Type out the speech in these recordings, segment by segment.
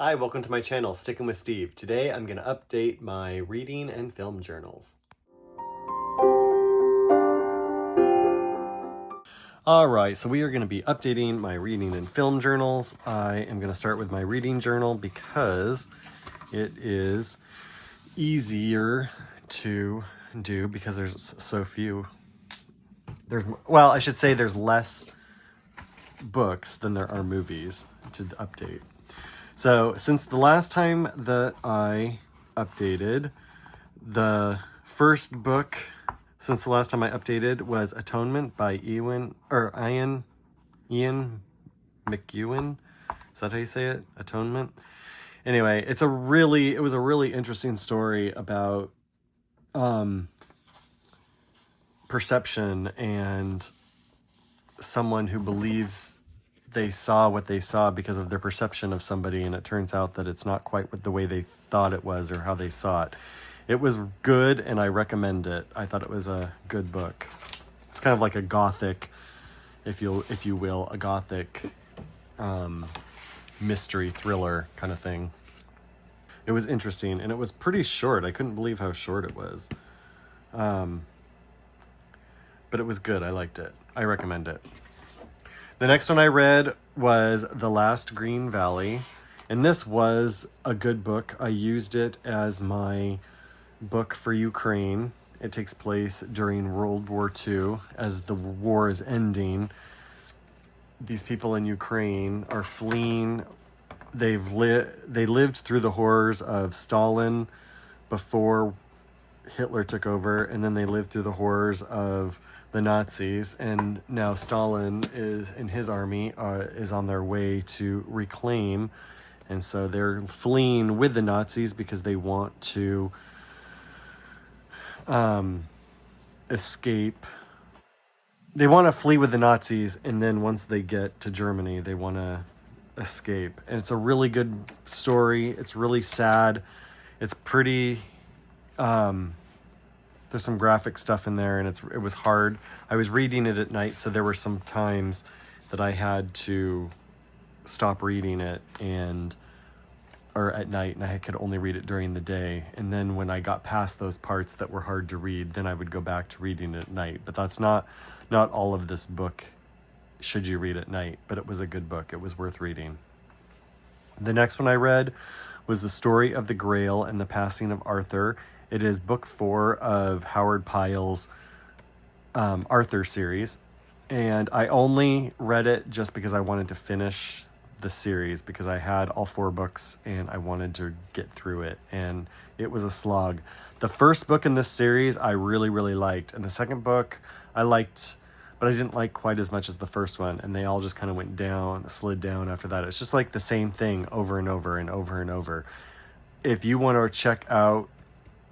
Hi, welcome to my channel, Sticking with Steve. Today I'm going to update my reading and film journals. Alright, so we are going to be updating my reading and film journals. I am going to start with my reading journal because it is easier to do because there's so few. Well, I should say there's less books than there are movies to update. So since the last time that I updated, the first book since the last time I updated was Atonement by Ian McEwan. Is that how you say it? Atonement? Anyway, it was a really interesting story about perception and someone who believes they saw what they saw because of their perception of somebody, and it turns out that it's not quite the way they thought it was or how they saw it. It was good, and I recommend it. I thought it was a good book. It's kind of like a gothic, if you will, a gothic mystery thriller kind of thing. It was interesting, and it was pretty short. I couldn't believe how short it was. But it was good. I liked it. I recommend it. The next one I read was The Last Green Valley, and this was a good book. I used it as my book for Ukraine. It takes place during World War II. As the war is ending, these people in Ukraine are fleeing. They lived through the horrors of Stalin before Hitler took over, and then they lived through the horrors of the Nazis, and now Stalin and his army is on their way to reclaim, and so they're fleeing with the Nazis because they want to escape. They want to flee with the Nazis, and then once they get to Germany, they want to escape. And it's a really good story. It's really sad. It's pretty there's some graphic stuff in there, and it was hard. I was reading it at night, so there were some times that I had to stop reading it or at night, and I could only read it during the day. And then when I got past those parts that were hard to read, then I would go back to reading it at night. But that's not all of this book should you read at night, but it was a good book. It was worth reading. The next one I read was The Story of the Grail and the Passing of Arthur. It is book 4 of Howard Pyle's Arthur series. And I only read it just because I wanted to finish the series, because I had all 4 books and I wanted to get through it. And it was a slog. The first book in this series I really, really liked. And the second book I liked, but I didn't like quite as much as the first one. And they all just kind of slid down after that. It's just like the same thing over and over and over and over. If you want to check out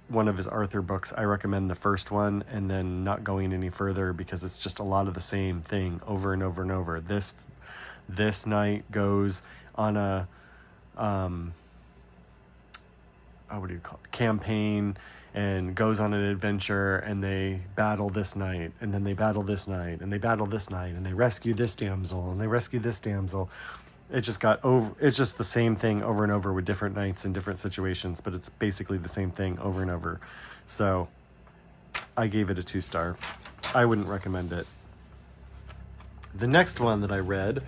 one of his Arthur books, I recommend the first one, and then not going any further, because it's just a lot of the same thing over and over and over. This knight goes on a campaign and goes on an adventure, and they battle this knight, and then they battle this knight, and they battle this knight, and they rescue this damsel, and they rescue this damsel. It's just the same thing over and over with different knights in different situations, but it's basically the same thing over and over. So I gave it a 2-star. I wouldn't recommend it. The next one that I read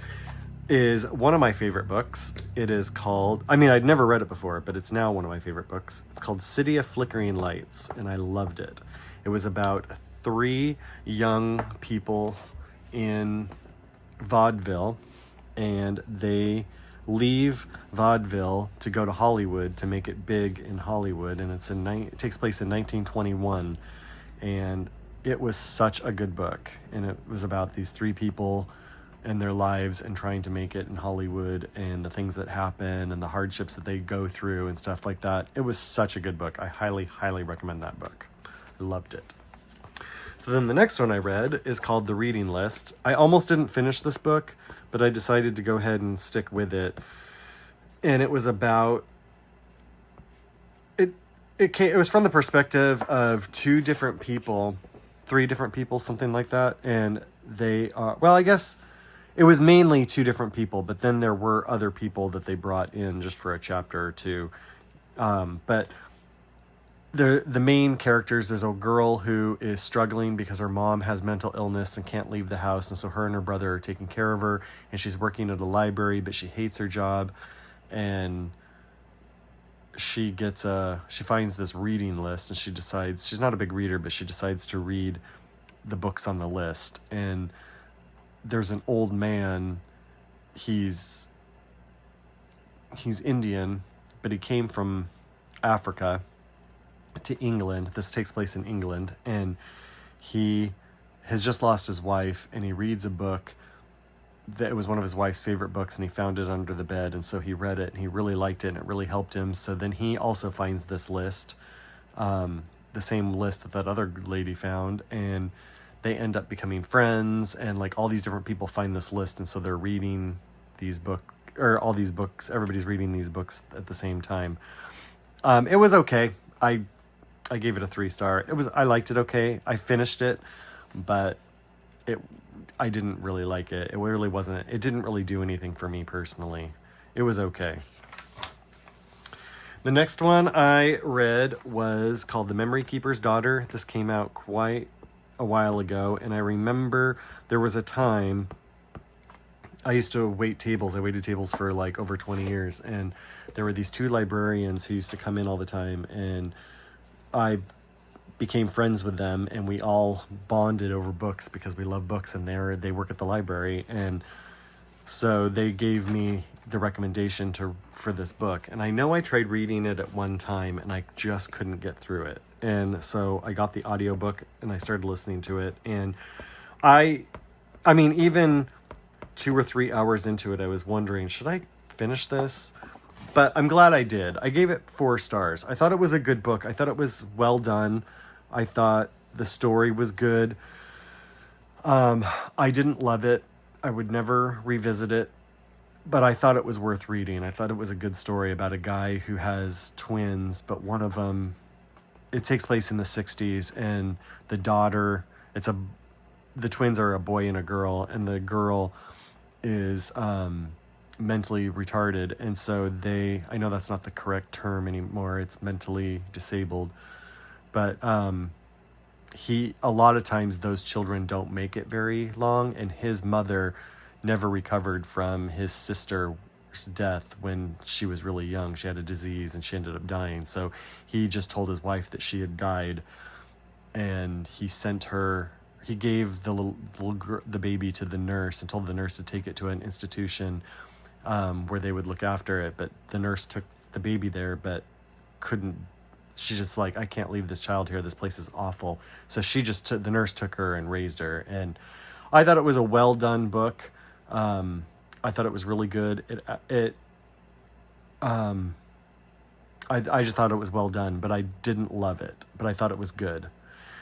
is one of my favorite books. It is called, I'd never read it before, but it's now one of my favorite books. It's called City of Flickering Lights, and I loved it. It was about 3 young people in vaudeville, and they leave vaudeville to go to Hollywood to make it big in Hollywood, and it takes place in 1921, and it was such a good book. And it was about these 3 people and their lives and trying to make it in Hollywood, and the things that happen and the hardships that they go through and stuff like that. It was such a good book. I highly, highly recommend that book. I loved it. So then the next one I read is called The Reading List. I almost didn't finish this book, but I decided to go ahead and stick with it. And it was about it was from the perspective of 3 different people, something like that. And they are, well, I guess it was mainly two different people, but then there were other people that they brought in just for a chapter or two. But the main characters, there's a girl who is struggling because her mom has mental illness and can't leave the house, and so her and her brother are taking care of her, and she's working at a library, but she hates her job, and she finds this reading list, and she decides, she's not a big reader, but she decides to read the books on the list. And there's an old man, he's Indian, but he came from Africa to England. This takes place in England, and he has just lost his wife, and he reads a book that it was one of his wife's favorite books, and he found it under the bed, and so he read it, and he really liked it, and it really helped him. So then he also finds this list, the same list that that other lady found, and they end up becoming friends, and like all these different people find this list, and so they're reading these all these books. Everybody's reading these books at the same time. It was okay. I gave it a 3-star. I liked it okay. I finished it, but I didn't really like it. It didn't really do anything for me personally. It was okay. The next one I read was called The Memory Keeper's Daughter. This came out quite a while ago, and I remember there was a time I used to wait tables. I waited tables for like over 20 years, and there were these two librarians who used to come in all the time, and I became friends with them, and we all bonded over books because we love books, and they work at the library, and so they gave me the recommendation for this book. And I know I tried reading it at one time, and I just couldn't get through it. And so I got the audiobook, and I started listening to it, and I mean, even 2 or 3 hours into it, I was wondering, should I finish this? But I'm glad I did. I gave it 4 stars. I thought it was a good book. I thought it was well done. I thought the story was good. I didn't love it. I would never revisit it. But I thought it was worth reading. I thought it was a good story about a guy who has twins, but one of them, it takes place in the 60s, and the daughter, the twins are a boy and a girl, and the girl is mentally retarded, and so I know that's not the correct term anymore, it's mentally disabled, but a lot of times those children don't make it very long, and his mother never recovered from his sister's death when she was really young. She had a disease and she ended up dying, so he just told his wife that she had died, and he gave the baby to the nurse and told the nurse to take it to an institution where they would look after it. But the nurse took the baby there, but she's just like, I can't leave this child here. This place is awful. So the nurse took her and raised her. And I thought it was a well done book. I thought it was really good. I just thought it was well done, but I didn't love it, but I thought it was good.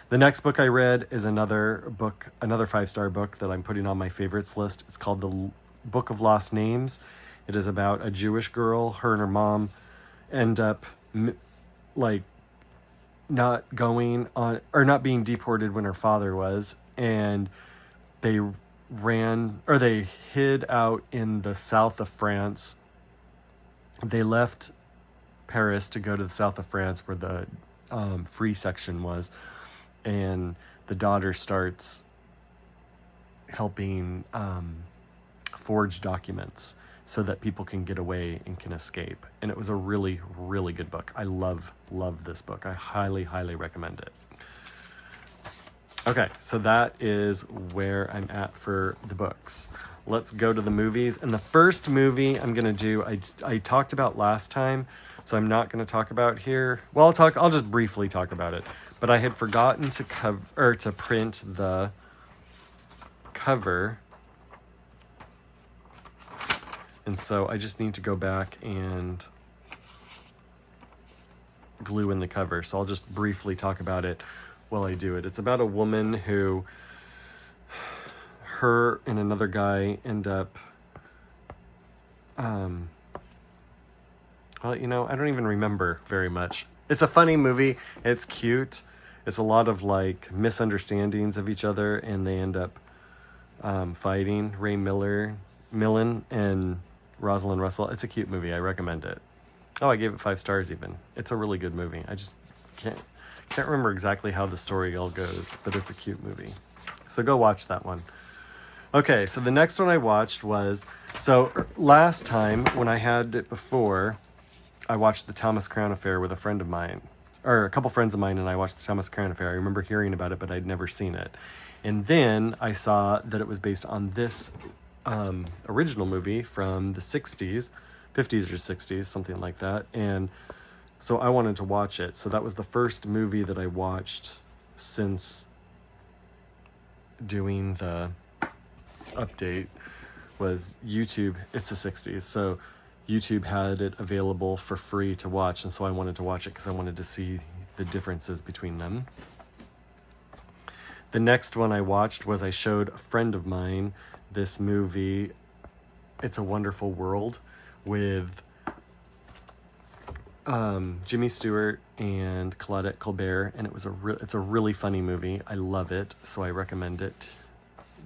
The next book I read is another 5-star book that I'm putting on my favorites list. It's called The Book of Lost Names. It is about a Jewish girl. Her and her mom end up not being deported when her father was, and they hid out in the south of France. They left Paris to go to the south of France where the free section was, and the daughter starts helping forge documents so that people can get away and can escape. And it was a really, really good book. I love this book. I highly, highly recommend it. Okay, so that is where I'm at for the books. Let's go to the movies. And the first movie I'm going to do, I talked about last time, so I'm not going to talk about here. Well, I'll just briefly talk about it. But I had forgotten to print the cover. And so I just need to go back and glue in the cover. So I'll just briefly talk about it while I do it. It's about a woman who, her and another guy end up, well, I don't even remember very much. It's a funny movie. It's cute. It's a lot of misunderstandings of each other, and they end up fighting. Ray Millen, and Rosalind Russell. It's a cute movie. I recommend it. Oh, I gave it 5 stars even. It's a really good movie. I just can't remember exactly how the story all goes, but it's a cute movie. So go watch that one. Okay, so the next one I watched was, so last time when I had it before, I watched The Thomas Crown Affair with a friend of mine, or a couple friends of mine, and I watched The Thomas Crown Affair. I remember hearing about it, but I'd never seen it. And then I saw that it was based on this original movie from the 60s, 50s or 60s, something like that. And so I wanted to watch it. So that was the first movie that I watched since doing the update, was YouTube. It's the 60s, so YouTube had it available for free to watch, and so I wanted to watch it because I wanted to see the differences between them. The next one I watched was, I showed a friend of mine this movie, It's a Wonderful World, with Jimmy Stewart and Claudette Colbert, and it's a really funny movie. I love it, so I recommend it.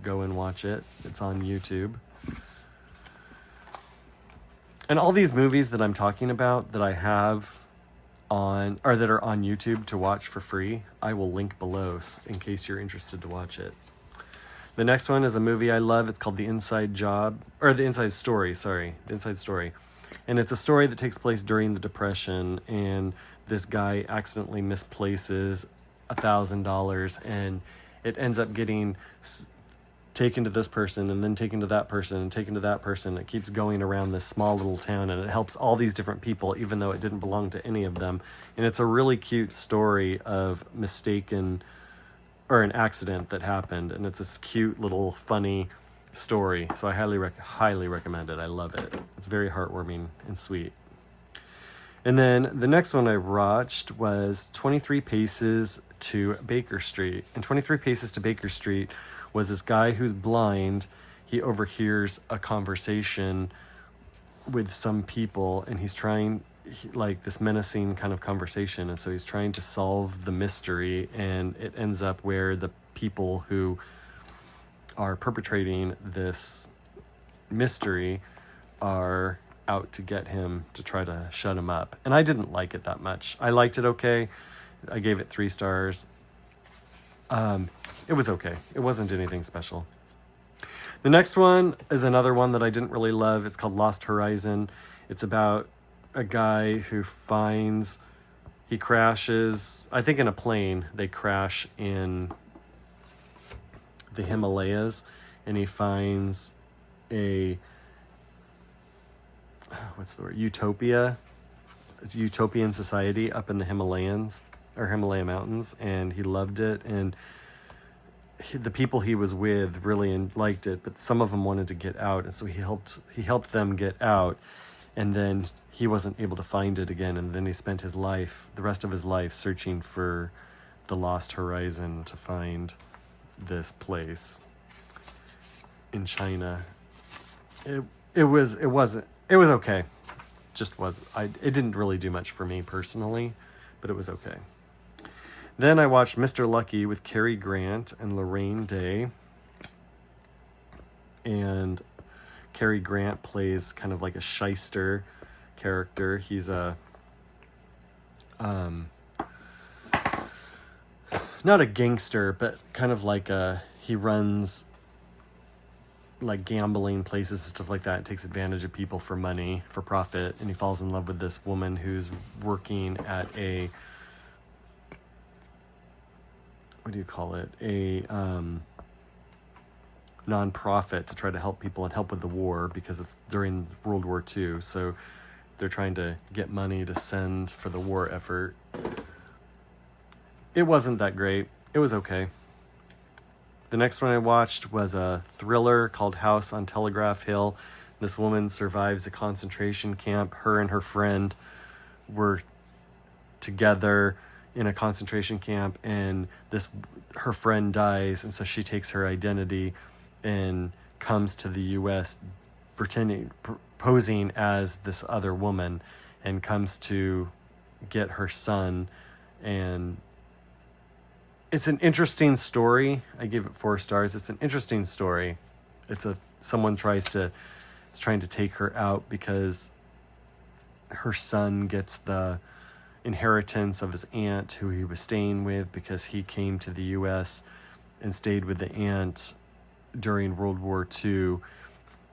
Go and watch it. It's on YouTube. And all these movies that I'm talking about that I have on, or that are on YouTube to watch for free, I will link below in case you're interested to watch it. The next one is a movie I love. It's called The Inside Job, or The Inside Story, sorry. The Inside Story. And it's a story that takes place during the Depression, and this guy accidentally misplaces $1,000, and it ends up getting taken to this person, and then taken to that person, and taken to that person. It keeps going around this small little town, and it helps all these different people, even though it didn't belong to any of them. And it's a really cute story of an accident that happened, and it's this cute little funny story. So I highly recommend it. I love it. It's very heartwarming and sweet. And then the next one I watched was 23 Paces to Baker Street. And 23 Paces to Baker Street was this guy who's blind. He overhears a conversation with some people, and he's trying, like, this menacing kind of conversation. And so he's trying to solve the mystery, and it ends up where the people who are perpetrating this mystery are out to get him, to try to shut him up. And I didn't like it that much. I liked it okay. I gave it 3 stars. It was okay. It wasn't anything special. The next one is another one that I didn't really love. It's called Lost Horizon. It's about a guy who he crashes, I think in a plane. They crash in the Himalayas, and he finds utopian society up in the Himalaya mountains, and he loved it. And the people he was with really liked it, but some of them wanted to get out, and so he helped them get out. And then he wasn't able to find it again, and then he spent the rest of his life searching for the Lost Horizon to find this place in China. It was okay. It didn't really do much for me personally, but it was okay. Then I watched Mr. Lucky with Cary Grant and Lorraine Day. And Cary Grant plays kind of like a shyster character. He's not a gangster, but kind of like he runs like gambling places and stuff like that, and takes advantage of people for money, for profit. And he falls in love with this woman who's working at a non-profit to try to help people and help with the war, because it's during World War II. So they're trying to get money to send for the war effort. It wasn't that great. It was okay. The next one I watched was a thriller called House on Telegraph Hill. This woman survives a concentration camp. Her and her friend were together in a concentration camp, and her friend dies, and so she takes her identity and comes to the U.S. posing as this other woman, and comes to get her son. And it's an interesting story. I gave it 4 stars. It's an interesting story. someone is trying to take her out because her son gets the inheritance of his aunt who he was staying with, because he came to the US and stayed with the aunt during World War II,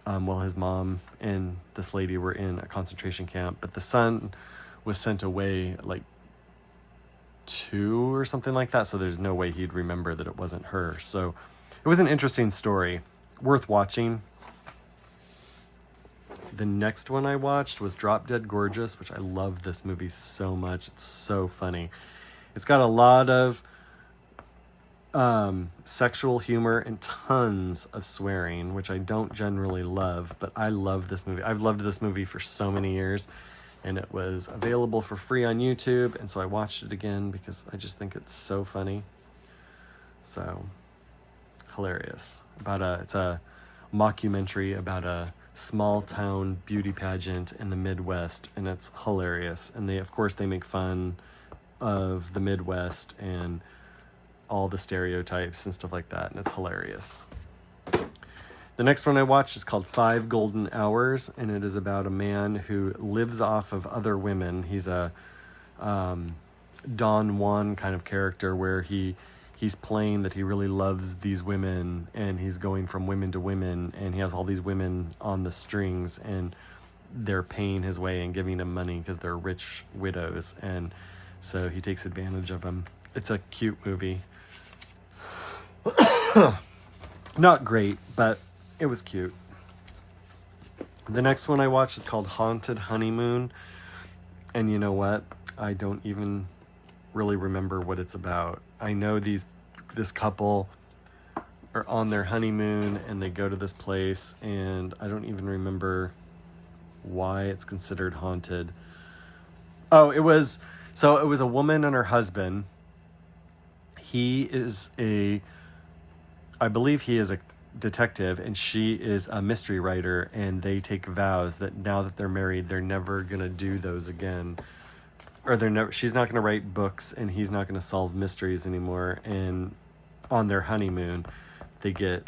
while his mom and this lady were in a concentration camp. But the son was sent away at like 2 or something like that, so there's no way he'd remember that it wasn't her. So it was an interesting story, worth watching. The next one I watched was Drop Dead Gorgeous, which I love this movie so much. It's so funny. It's got a lot of sexual humor and tons of swearing, which I don't generally love, but I love this movie. I've loved this movie for so many years, and it was available for free on YouTube, and so I watched it again because I just think it's so funny. So hilarious. It's a mockumentary about a small town beauty pageant in the Midwest, and it's hilarious. And they make fun of the Midwest and all the stereotypes and stuff like that, and it's hilarious. The next one I watched is called 5 Golden Hours, and it is about a man who lives off of other women. He's a Don Juan kind of character where he's playing that he really loves these women, and he's going from women to women, and he has all these women on the strings, and they're paying his way and giving him money because they're rich widows, and so he takes advantage of them. It's a cute movie. Not great, but it was cute. The next one I watched is called Haunted Honeymoon, and you know what? I don't even really remember what it's about. I know this couple are on their honeymoon and they go to this place, and I don't even remember why it's considered haunted. Oh, it was a woman and her husband. I believe he is a detective, and she is a mystery writer, and they take vows that now that they're married, they're never gonna do those again. Or she's not going to write books, and he's not going to solve mysteries anymore. And on their honeymoon, they get,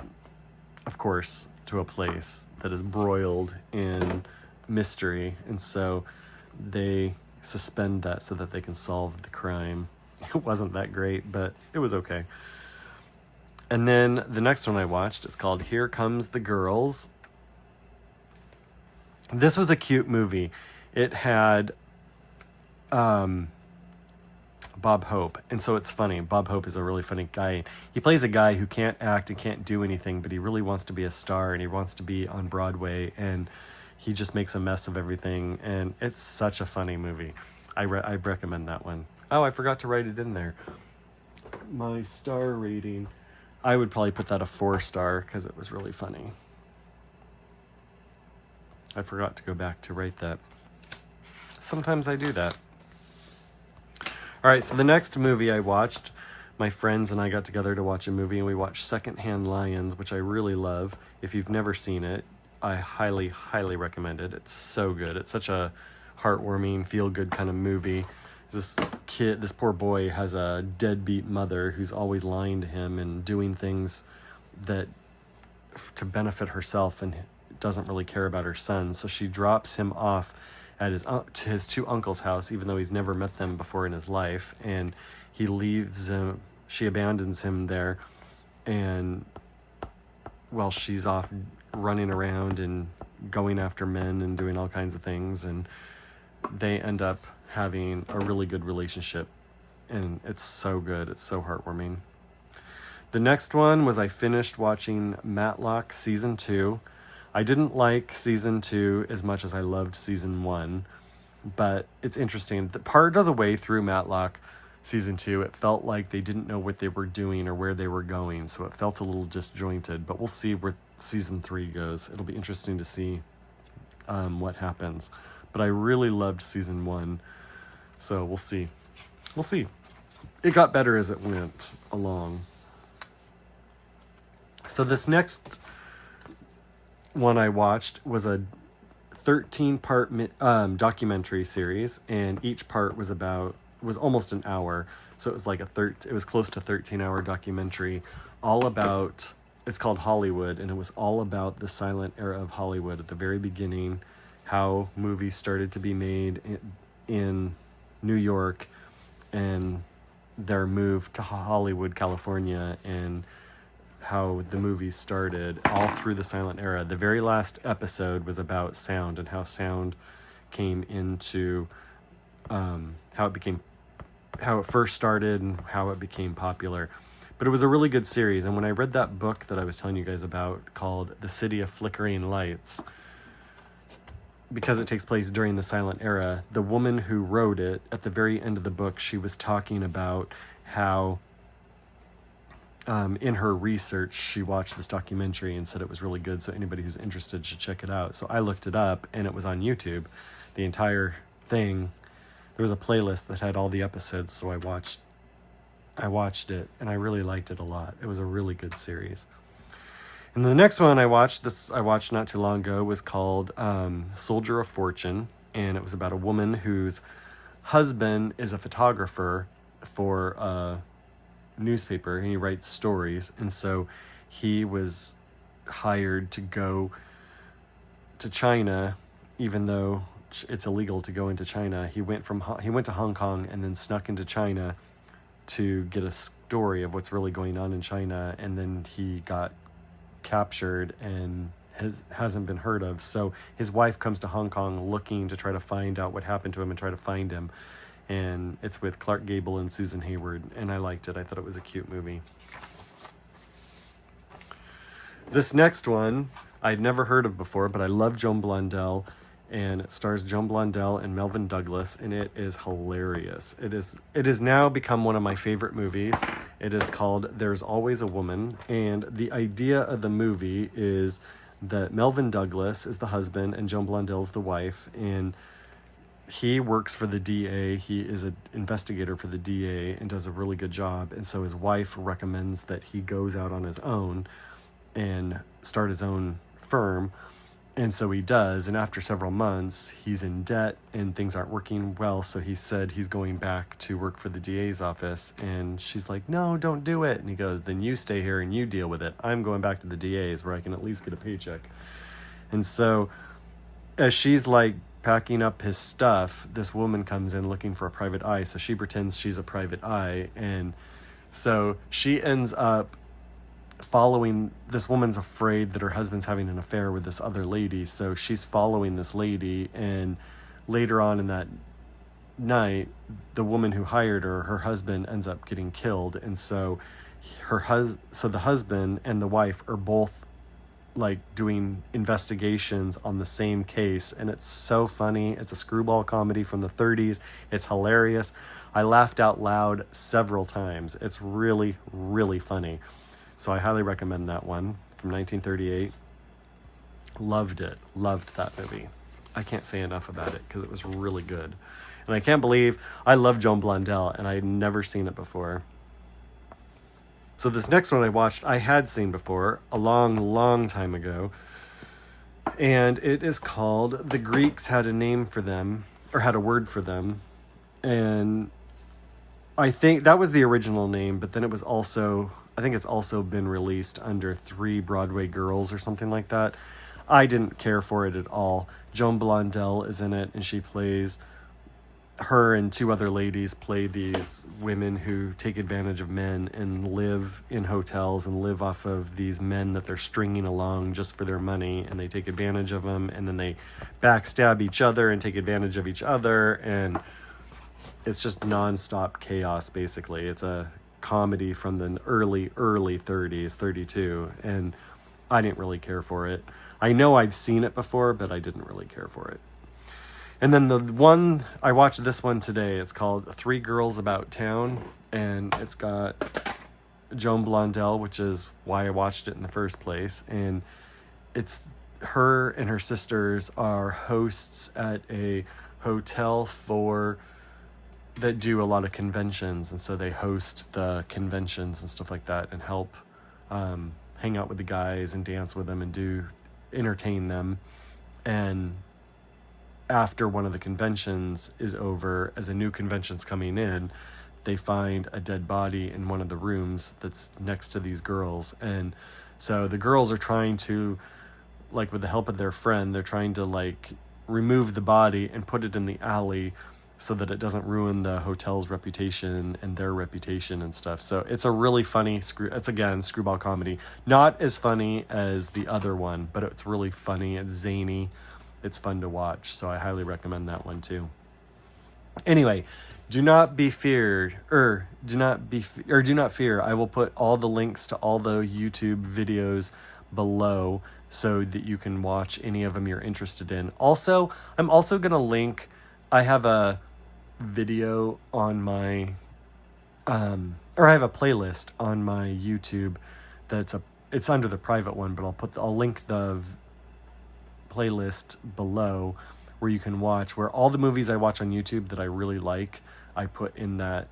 of course, to a place that is broiled in mystery. And so they suspend that so that they can solve the crime. It wasn't that great, but it was okay. And then the next one I watched is called Here Comes the Girls. This was a cute movie. It had Bob Hope, and so it's funny. Bob Hope is a really funny guy. He plays a guy who can't act and can't do anything, but he really wants to be a star, and he wants to be on Broadway, and he just makes a mess of everything, and it's such a funny movie. I recommend that one. Oh, I forgot to write it in there. My star rating, I would probably put that a 4-star because it was really funny. I forgot to go back to write that. Sometimes I do that. All right, so the next movie I watched, my friends and I got together to watch a movie, and we watched Secondhand Lions, which I really love. If you've never seen it, I highly, highly recommend it. It's so good. It's such a heartwarming, feel-good kind of movie. This poor boy has a deadbeat mother who's always lying to him and doing things to benefit herself, and doesn't really care about her son. So she drops him off at his 2 uncles' house, even though he's never met them before in his life, and he leaves him. She abandons him there, and while she's off running around and going after men and doing all kinds of things, and they end up having a really good relationship, and it's so good. It's so heartwarming. The next one was I finished watching Matlock Season 2. I didn't like Season 2 as much as I loved Season 1, but it's interesting. The part of the way through Matlock Season 2, it felt like they didn't know what they were doing or where they were going, so it felt a little disjointed, but we'll see where Season 3 goes. It'll be interesting to see what happens. But I really loved Season 1, so we'll see. We'll see. It got better as it went along. So this next one I watched was a 13-part documentary series, and each part was almost an hour, so it was like it was close to 13-hour documentary, all about it's called Hollywood, and it was all about the silent era of Hollywood at the very beginning, how movies started to be made in New York, and their move to Hollywood, California, and how the movies started all through the silent era. The very last episode was about sound and how sound came into how it first started and how it became popular. But it was a really good series. And when I read that book that I was telling you guys about called The City of Flickering Lights, because it takes place during the silent era, the woman who wrote it, at the very end of the book, she was talking about how in her research, she watched this documentary and said it was really good. So anybody who's interested should check it out. So I looked it up, and it was on YouTube. The entire thing, there was a playlist that had all the episodes. So I watched it, and I really liked it a lot. It was a really good series. And the next one I watched not too long ago, was called Soldier of Fortune. And it was about a woman whose husband is a photographer for a newspaper, and he writes stories. And so he was hired to go to China, even though it's illegal to go into China. He went to Hong Kong and then snuck into China to get a story of what's really going on in China, and then he got captured and hasn't been heard of. So his wife comes to Hong Kong looking to try to find out what happened to him and try to find him. And it's with Clark Gable and Susan Hayward, and I liked it. I thought it was a cute movie. This next one I'd never heard of before, but I love Joan Blondell, and it stars Joan Blondell and Melvyn Douglas, and it is hilarious. It has now become one of my favorite movies. It is called There's Always a Woman, and the idea of the movie is that Melvyn Douglas is the husband and Joan Blondell's the wife, and he works for the DA. He is an investigator for the DA and does a really good job. And so his wife recommends that he goes out on his own and start his own firm. And so he does. And after several months, he's in debt and things aren't working well. So he said he's going back to work for the DA's office. And she's like, no, don't do it. And he goes, then you stay here and you deal with it. I'm going back to the DA's where I can at least get a paycheck. And so as she's like packing up his stuff, this woman comes in looking for a private eye. So she pretends she's a private eye. And so she ends up following, this woman's afraid that her husband's having an affair with this other lady. So she's following this lady. And later on in that night, the woman who hired her husband ends up getting killed. And so the husband and the wife are both like doing investigations on the same case, and it's so funny. It's a screwball comedy from the 30s. It's hilarious. I laughed out loud several times. It's really, really funny. So I highly recommend that one from 1938. Loved it. Loved that movie. I can't say enough about it because it was really good. And I can't believe I love Joan Blondell, and I had never seen it before. So this next one I had seen before a long, long time ago. And it is called The Greeks Had a Name for Them, or Had a Word for Them. And I think that was the original name, but then I think it's also been released under Three Broadway Girls or something like that. I didn't care for it at all. Joan Blondell is in it, and her and two other ladies play these women who take advantage of men and live in hotels and live off of these men that they're stringing along just for their money, and they take advantage of them, and then they backstab each other and take advantage of each other, and it's just nonstop chaos, basically. It's a comedy from the early 30s, 32, and I didn't really care for it. I know I've seen it before, but I didn't really care for it. And then I watched this one today. It's called Three Girls About Town, and it's got Joan Blondell, which is why I watched it in the first place. And it's her and her sisters are hosts at a hotel that do a lot of conventions. And so they host the conventions and stuff like that and help hang out with the guys and dance with them and entertain them. And after one of the conventions is over, as a new convention's coming in, they find a dead body in one of the rooms that's next to these girls, and So the girls are trying to, like, with the help of their friend, they're trying to like remove the body and put it in the alley so that it doesn't ruin the hotel's reputation and their reputation and stuff. So it's a really funny it's again screwball comedy. Not as funny as the other one, but it's really funny. It's zany. It's fun to watch. So I highly recommend that one too. Anyway, do not fear. Do not fear. I will put all the links to all the YouTube videos below so that you can watch any of them you're interested in. Also, I'm also going to link, I have a video on my, or I have a playlist on my YouTube it's under the private one, but I'll link the playlist below where you can watch, where all the movies I watch on YouTube that I really like, I put in that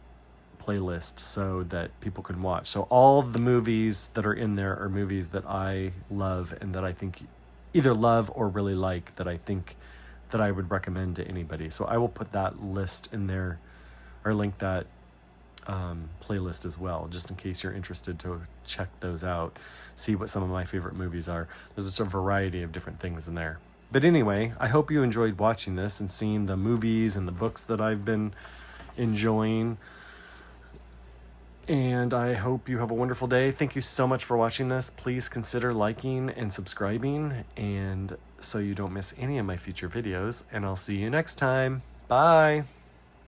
playlist so that people can watch. So all the movies that are in there are movies that I love and that I think either love or really like, that I think that I would recommend to anybody. So I will put that list in there, or link that playlist as well, just in case you're interested to check those out, see what some of my favorite movies are. There's just a variety of different things in there. But anyway, I hope you enjoyed watching this and seeing the movies and the books that I've been enjoying. And I hope you have a wonderful day. Thank you so much for watching this. Please consider liking and subscribing, and so you don't miss any of my future videos. And I'll see you next time. Bye.